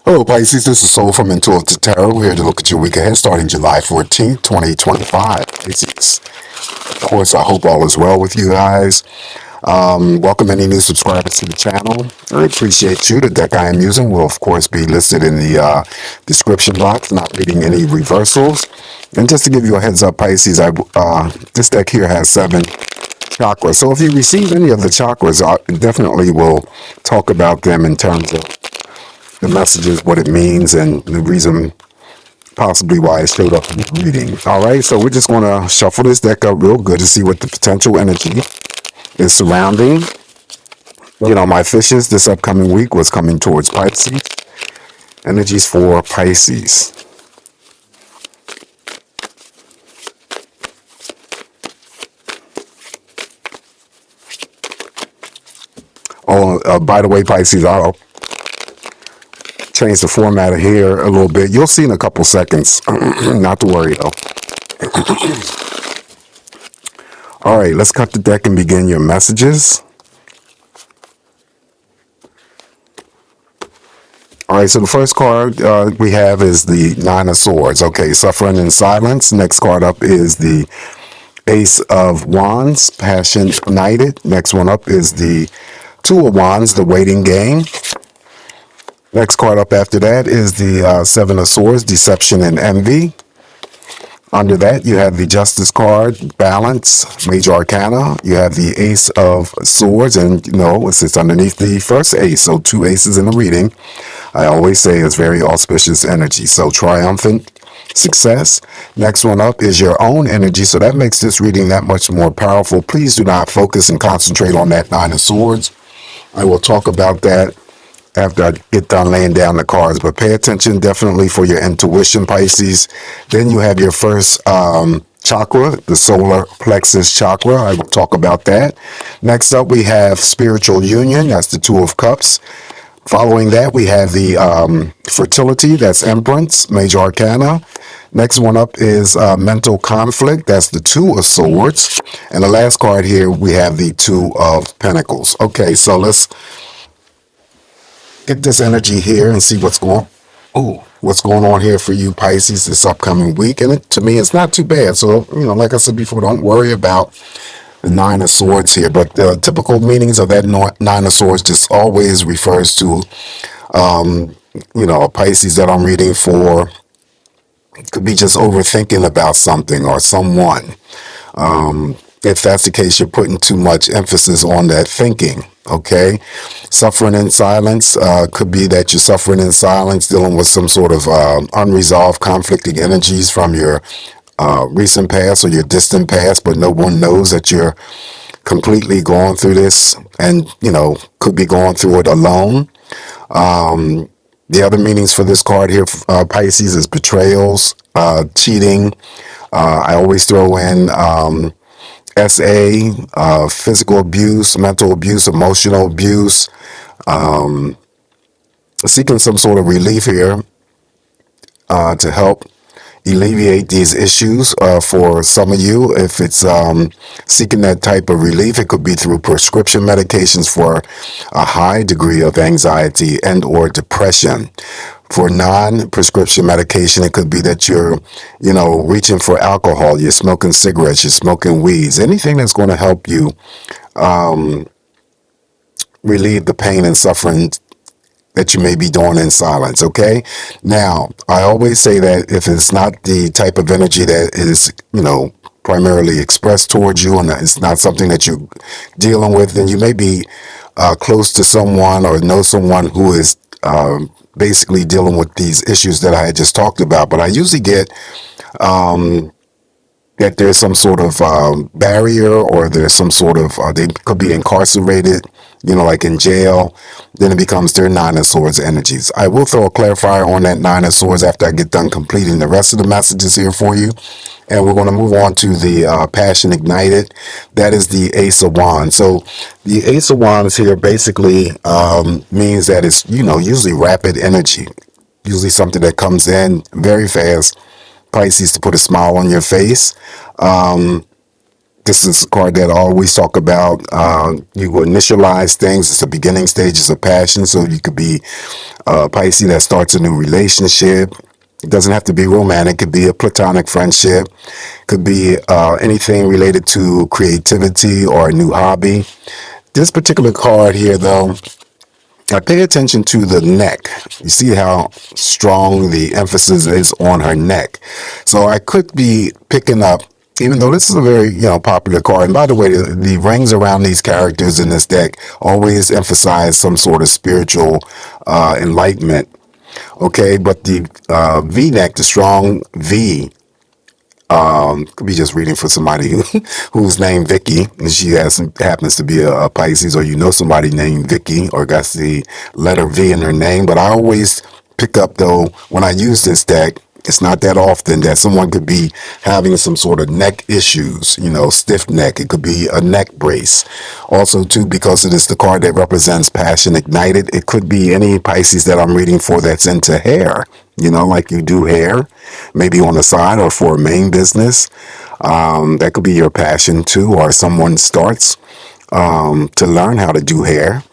Hello, Pisces. This is Soul from Intuitive Tarot. We're here to look at your week ahead starting July 14th, 2025. Pisces. Of course, I hope all is well with you guys. Welcome any new subscribers to the channel. I appreciate you. The deck I am using will, of course, be listed in the description box. Not reading any reversals. And just to give you a heads up, Pisces, this deck here has 7 chakras. So if you receive any of the chakras, I definitely will talk about them in terms of the messages, what it means, and the reason possibly why it showed up in the reading. All right, so we're just going to shuffle this deck up real good to see what the potential energy is surrounding. You know, my fishes this upcoming week was coming towards Pisces. Energies for Pisces. Oh, by the way, Pisces, I'll change the format of here a little bit. You'll see in a couple seconds. Not to worry, though. All right, let's cut the deck and begin your messages. All right, so the first card we have is the Nine of Swords. Okay, suffering in silence. Next card up is the Ace of Wands, passion ignited. Next one up is the Two of Wands, the waiting game. Next card up after that is the Seven of Swords, deception and envy. Under that, you have the Justice card, balance, major arcana. You have the Ace of Swords, and you know, it sits underneath the first ace. So 2 aces in the reading. I always say it's very auspicious energy. So triumphant success. Next one up is your own energy. So that makes this reading that much more powerful. Please do not focus and concentrate on that Nine of Swords. I will talk about that after I get done laying down the cards, but pay attention definitely for your intuition, Pisces. Then you have your first chakra, the solar plexus chakra. I will talk about that. Next up, we have spiritual union. That's the Two of Cups. Following that, we have the fertility. That's Empress, major arcana. Next one up is mental conflict. That's the Two of Swords. And the last card here, we have the Two of Pentacles. Okay, so let's get this energy here and see what's going on here for you, Pisces, this upcoming week. And to me, it's not too bad. So, you know, like I said before, don't worry about the Nine of Swords here. But the typical meanings of that Nine of Swords just always refers to, you know, a Pisces that I'm reading for. It could be just overthinking about something or someone. If that's the case, you're putting too much emphasis on that thinking, okay? Suffering in silence could be that you're suffering in silence, dealing with some sort of unresolved conflicting energies from your recent past or your distant past, but no one knows that you're completely going through this and, you know, could be going through it alone. The other meanings for this card here, Pisces, is betrayals, cheating. I always throw in SA, physical abuse, mental abuse, emotional abuse, seeking some sort of relief here to help alleviate these issues for some of you. If it's seeking that type of relief, it could be through prescription medications for a high degree of anxiety and or depression. For non-prescription medication, it could be that you're, you know, reaching for alcohol, you're smoking cigarettes, you're smoking weeds, anything that's going to help you relieve the pain and suffering that you may be doing in silence, okay? Now, I always say that if it's not the type of energy that is, you know, primarily expressed towards you and it's not something that you're dealing with, then you may be close to someone or know someone who is basically dealing with these issues that I had just talked about. But I usually get that there's some sort of barrier, or there's some sort of, they could be incarcerated, you know, like in jail. Then it becomes their Nine of Swords energies. I will throw a clarifier on that Nine of Swords after I get done completing the rest of the messages here for you. And we're going to move on to the Passion Ignited. That is the Ace of Wands. So the Ace of Wands here basically means that it's, you know, usually rapid energy. Usually something that comes in very fast, Pisces, to put a smile on your face. This is a card that I always talk about. You will initialize things. It's the beginning stages of passion. So you could be Pisces that starts a new relationship. It doesn't have to be romantic. It could be a platonic friendship. Could be anything related to creativity or a new hobby. This particular card here, though, I pay attention to the neck. You see how strong the emphasis is on her neck. So I could be picking up, even though this is a very popular card. And by the way, the rings around these characters in this deck always emphasize some sort of spiritual enlightenment. Okay, but the V neck, the strong V, could be just reading for somebody who's named Vicky, and she happens to be a Pisces, or somebody named Vicky, or got the letter V in her name. But I always pick up, though, when I use this deck, it's not that often that someone could be having some sort of neck issues, stiff neck. It could be a neck brace. Also, too, because it is the card that represents passion ignited, it could be any Pisces that I'm reading for that's into hair, like you do hair, maybe on the side or for a main business. That could be your passion, too, or someone starts to learn how to do hair.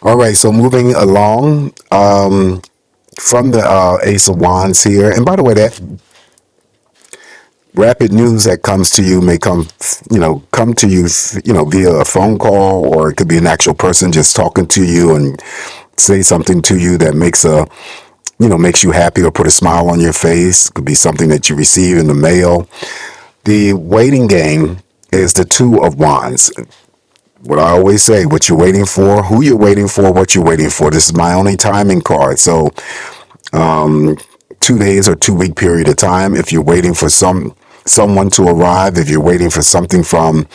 All right, so moving along. From the Ace of Wands here, and by the way, that rapid news that comes to you may come to you, via a phone call, or it could be an actual person just talking to you and say something to you that makes you happy or put a smile on your face. It could be something that you receive in the mail. The waiting game is the Two of Wands. What I always say, what you're waiting for, who you're waiting for, what you're waiting for. This is my only timing card. So 2 days or 2 week period of time. If you're waiting for someone to arrive, if you're waiting for something from,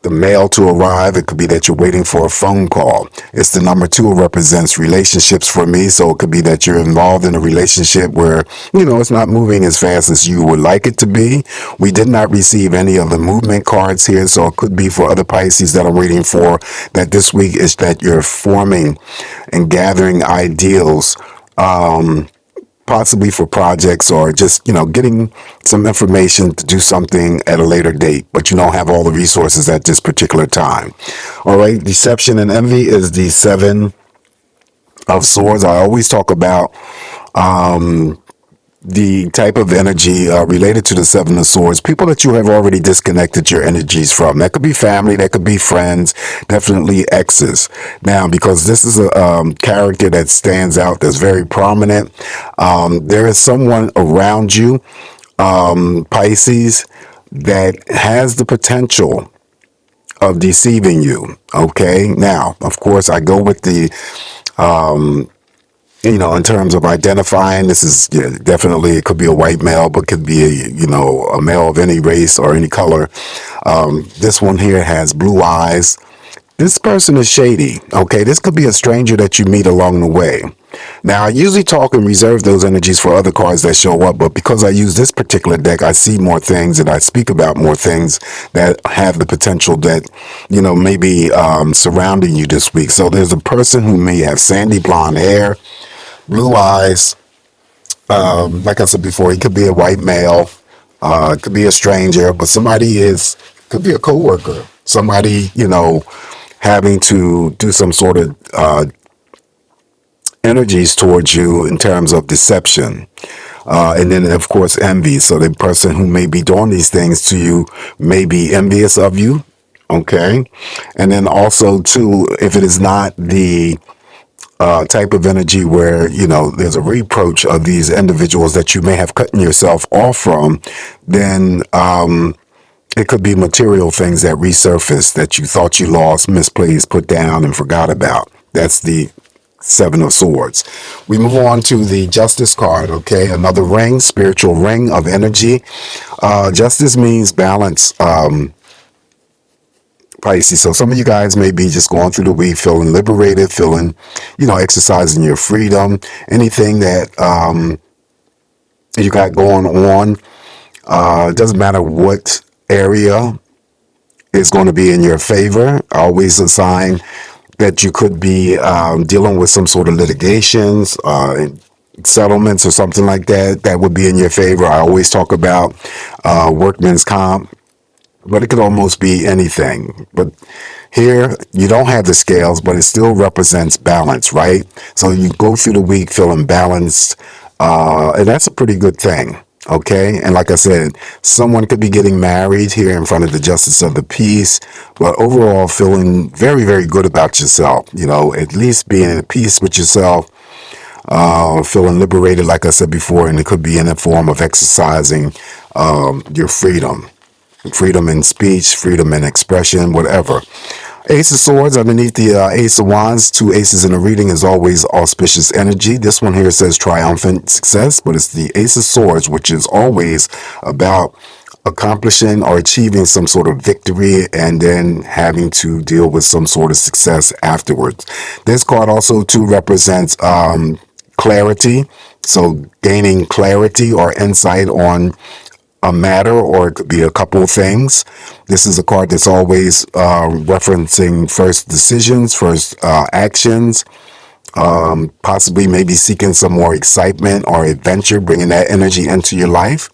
the mail to arrive, it could be that you're waiting for a phone call. It's the number 2. It represents relationships for me. So it could be that you're involved in a relationship where, it's not moving as fast as you would like it to be. We did not receive any of the movement cards here. So it could be for other Pisces that I'm reading for, that this week is that you're forming and gathering ideals, possibly for projects, or just, getting some information to do something at a later date, but you don't have all the resources at this particular time. All right, deception and envy is the Seven of Swords. I always talk about the type of energy related to the Seven of Swords, people that you have already disconnected your energies from. That could be family, that could be friends, definitely exes. Now, because this is a character that stands out, that's very prominent, there is someone around you, Pisces, that has the potential of deceiving you. Okay, now, of course, I go with the in terms of identifying, this is definitely, it could be a white male, but could be a male of any race or any color. This one here has blue eyes. This person is shady. Okay, this could be a stranger that you meet along the way. Now, I usually talk and reserve those energies for other cards that show up, but because I use this particular deck, I see more things and I speak about more things that have the potential that, may be surrounding you this week. So there's a person who may have sandy blonde hair, blue eyes. Like I said before, he could be a white male, could be a stranger, but could be a coworker, somebody, having to do some sort of energies towards you in terms of deception. And then, of course, envy. So the person who may be doing these things to you may be envious of you. Okay. And then also, too, if it is not the type of energy where, there's a reproach of these individuals that you may have cut yourself off from, then it could be material things that resurface that you thought you lost, misplaced, put down, and forgot about. That's the Seven of Swords. We move on to the Justice card. Okay, another ring, spiritual ring of energy. Justice means balance. Pisces. So some of you guys may be just going through the week feeling liberated, feeling, exercising your freedom, anything that you got going on. It doesn't matter what area is going to be in your favor. I always assign that you could be dealing with some sort of litigations, settlements or something like that would be in your favor. I always talk about workman's comp. but it could almost be anything. But here, you don't have the scales, but it still represents balance, right? So you go through the week feeling balanced, and that's a pretty good thing. Okay. And like I said, someone could be getting married here in front of the justice of the peace, but overall feeling very, very good about yourself. At least being at peace with yourself, feeling liberated, like I said before, and it could be in the form of exercising your freedom in speech, freedom in expression, whatever. Ace of Swords underneath the Ace of Wands, two aces in a reading is always auspicious energy. This one here says triumphant success, but it's the Ace of Swords, which is always about accomplishing or achieving some sort of victory and then having to deal with some sort of success afterwards. This card also too represents clarity, so gaining clarity or insight on a matter, or it could be a couple of things. This is a card that's always referencing first decisions, first actions, possibly maybe seeking some more excitement or adventure, bringing that energy into your life.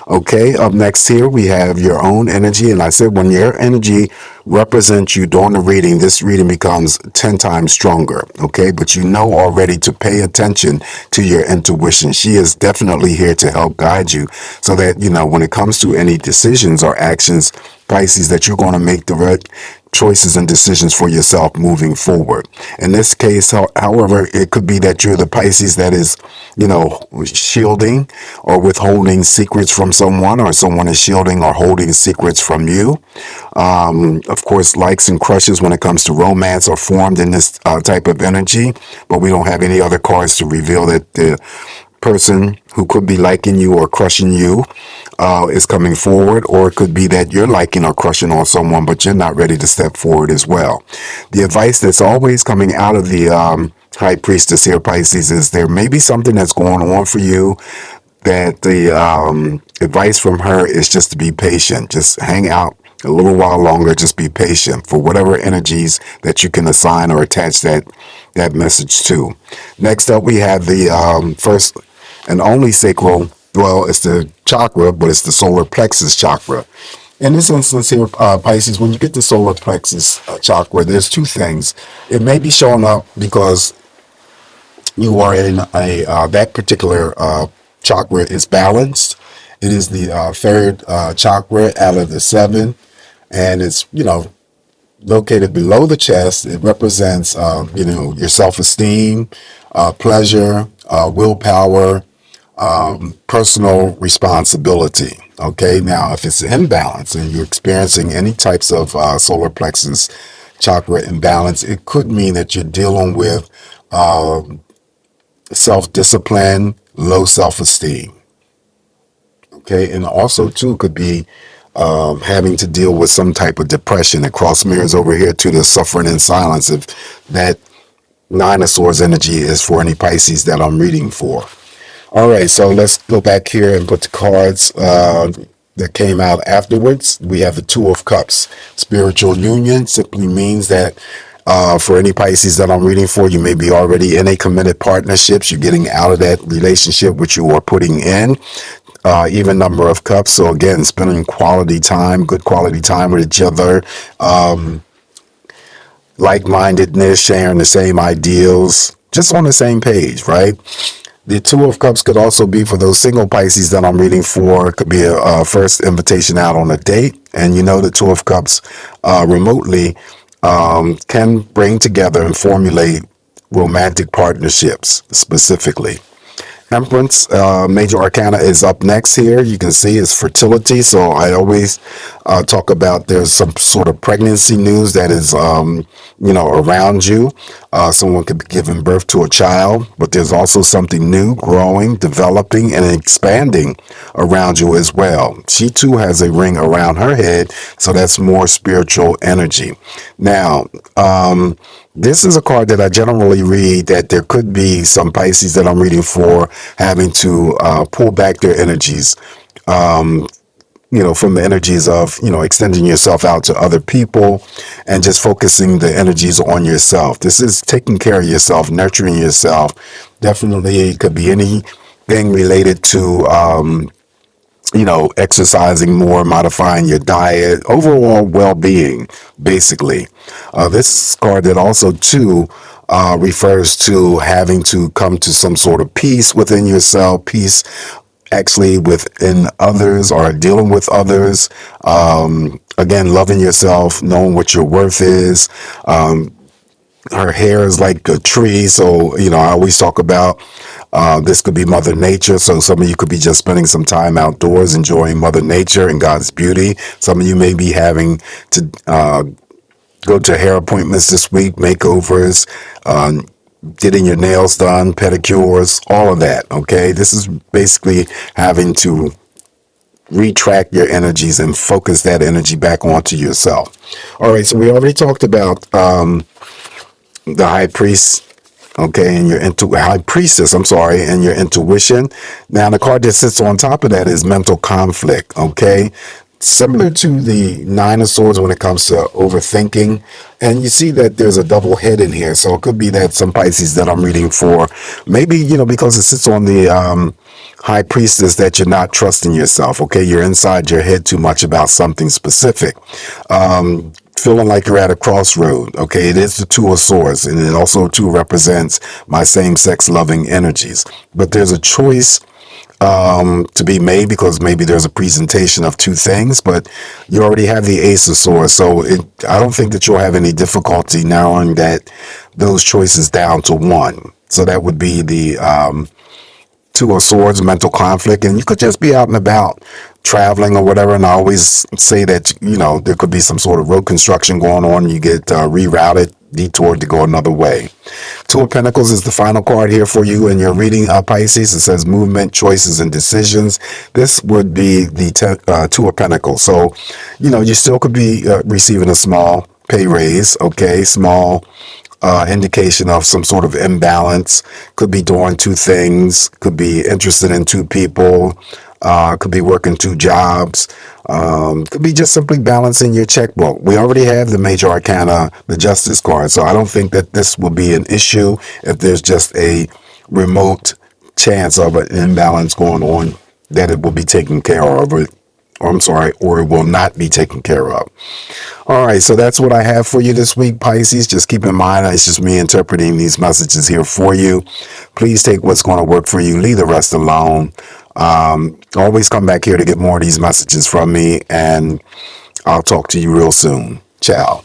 Okay, up next here we have your own energy, and I said when your energy represents you during the reading, this reading becomes 10 times stronger. Okay, but you know already to pay attention to your intuition. She is definitely here to help guide you so that, when it comes to any decisions or actions, Pisces, that you're going to make the right choices and decisions for yourself moving forward. In this case, however, it could be that you're the Pisces that is, shielding or withholding secrets from someone, or someone is shielding or holding secrets from you. Of course, likes and crushes when it comes to romance are formed in this type of energy, but we don't have any other cards to reveal that the person who could be liking you or crushing you is coming forward, or it could be that you're liking or crushing on someone, but you're not ready to step forward as well. The advice that's always coming out of the High Priestess here, Pisces, is there may be something that's going on for you that the advice from her is just to be patient. Just hang out a little while longer. Just be patient for whatever energies that you can assign or attach that message to. Next up, we have the first and only sacral. Well, it's the chakra, but it's the solar plexus chakra. In this instance here, Pisces, when you get the solar plexus chakra, there's two things. It may be showing up because you are in that particular chakra is balanced. It is the third chakra out of the seven, and it's located below the chest. It represents your self-esteem, pleasure, willpower, personal responsibility. Okay, now if it's imbalance and you're experiencing any types of solar plexus chakra imbalance, it could mean that you're dealing with self-discipline, low self-esteem. Okay, and also too could be having to deal with some type of depression. It cross mirrors over here to the suffering in silence, if that Nine of Swords energy is for any Pisces that I'm reading for. All right, so let's go back here and put the cards that came out afterwards. We have the Two of Cups. Spiritual union simply means that for any Pisces that I'm reading for, you may be already in a committed partnership. You're getting out of that relationship which you are putting in. Even number of cups. So again, spending quality time, good quality time with each other. Like-mindedness, sharing the same ideals, just on the same page, right? The Two of Cups could also be for those single Pisces that I'm reading for. It could be a first invitation out on a date. And the Two of Cups remotely can bring together and formulate romantic partnerships specifically. Temperance, major arcana is up next here. You can see it's fertility. So I always talk about there's some sort of pregnancy news that is, around you. Someone could be giving birth to a child, but there's also something new, growing, developing, and expanding around you as well. She too has a ring around her head, so that's more spiritual energy. Now, this is a card that I generally read that there could be some Pisces that I'm reading for having to pull back their energies, from the energies of, extending yourself out to other people and just focusing the energies on yourself. This is taking care of yourself, nurturing yourself. Definitely it could be anything related to exercising more, modifying your diet, overall well-being, basically. This card that also too refers to having to come to some sort of peace within yourself, peace actually within others or dealing with others. Again, loving yourself, knowing what your worth is. Her hair is like a tree, so I always talk about this could be Mother Nature. So some of you could be just spending some time outdoors enjoying Mother Nature and God's beauty. Some of you may be having to go to hair appointments this week, makeovers, getting your nails done, pedicures, all of that. Okay, this is basically having to retract your energies and focus that energy back onto yourself. All right, so we already talked about the high priest, okay, and your high priestess, I'm sorry, and your intuition. Now the card that sits on top of that is mental conflict, okay, similar to the Nine of Swords when it comes to overthinking. And you see that there's a double head in here, so it could be that some Pisces that I'm reading for, maybe because it sits on the high priestess, that you're not trusting yourself. Okay, you're inside your head too much about something specific. Feeling like you're at a crossroad. Okay, it is the Two of Swords, and it also too represents my same-sex loving energies. But there's a choice to be made, because maybe there's a presentation of two things, but you already have the Ace of Swords, so I don't think that you'll have any difficulty narrowing those choices down to one. So that would be the Two of Swords, mental conflict, and you could just be out and about traveling or whatever. And I always say that there could be some sort of road construction going on, and you get rerouted, detoured to go another way. Two of Pentacles is the final card here for you in your reading, Pisces. It says movement, choices, and decisions. This would be the Two of Pentacles. So you still could be receiving a small pay raise, okay, small indication of some sort of imbalance. Could be doing two things, could be interested in two people, could be working two jobs, could be just simply balancing your checkbook. We already have the major arcana, the Justice card, so I don't think that this will be an issue if there's just a remote chance of an imbalance going on, that it will be taken care of, or it will not be taken care of. All right, so that's what I have for you this week, Pisces. Just keep in mind, it's just me interpreting these messages here for you. Please take what's going to work for you. Leave the rest alone. Always come back here to get more of these messages from me, and I'll talk to you real soon. Ciao.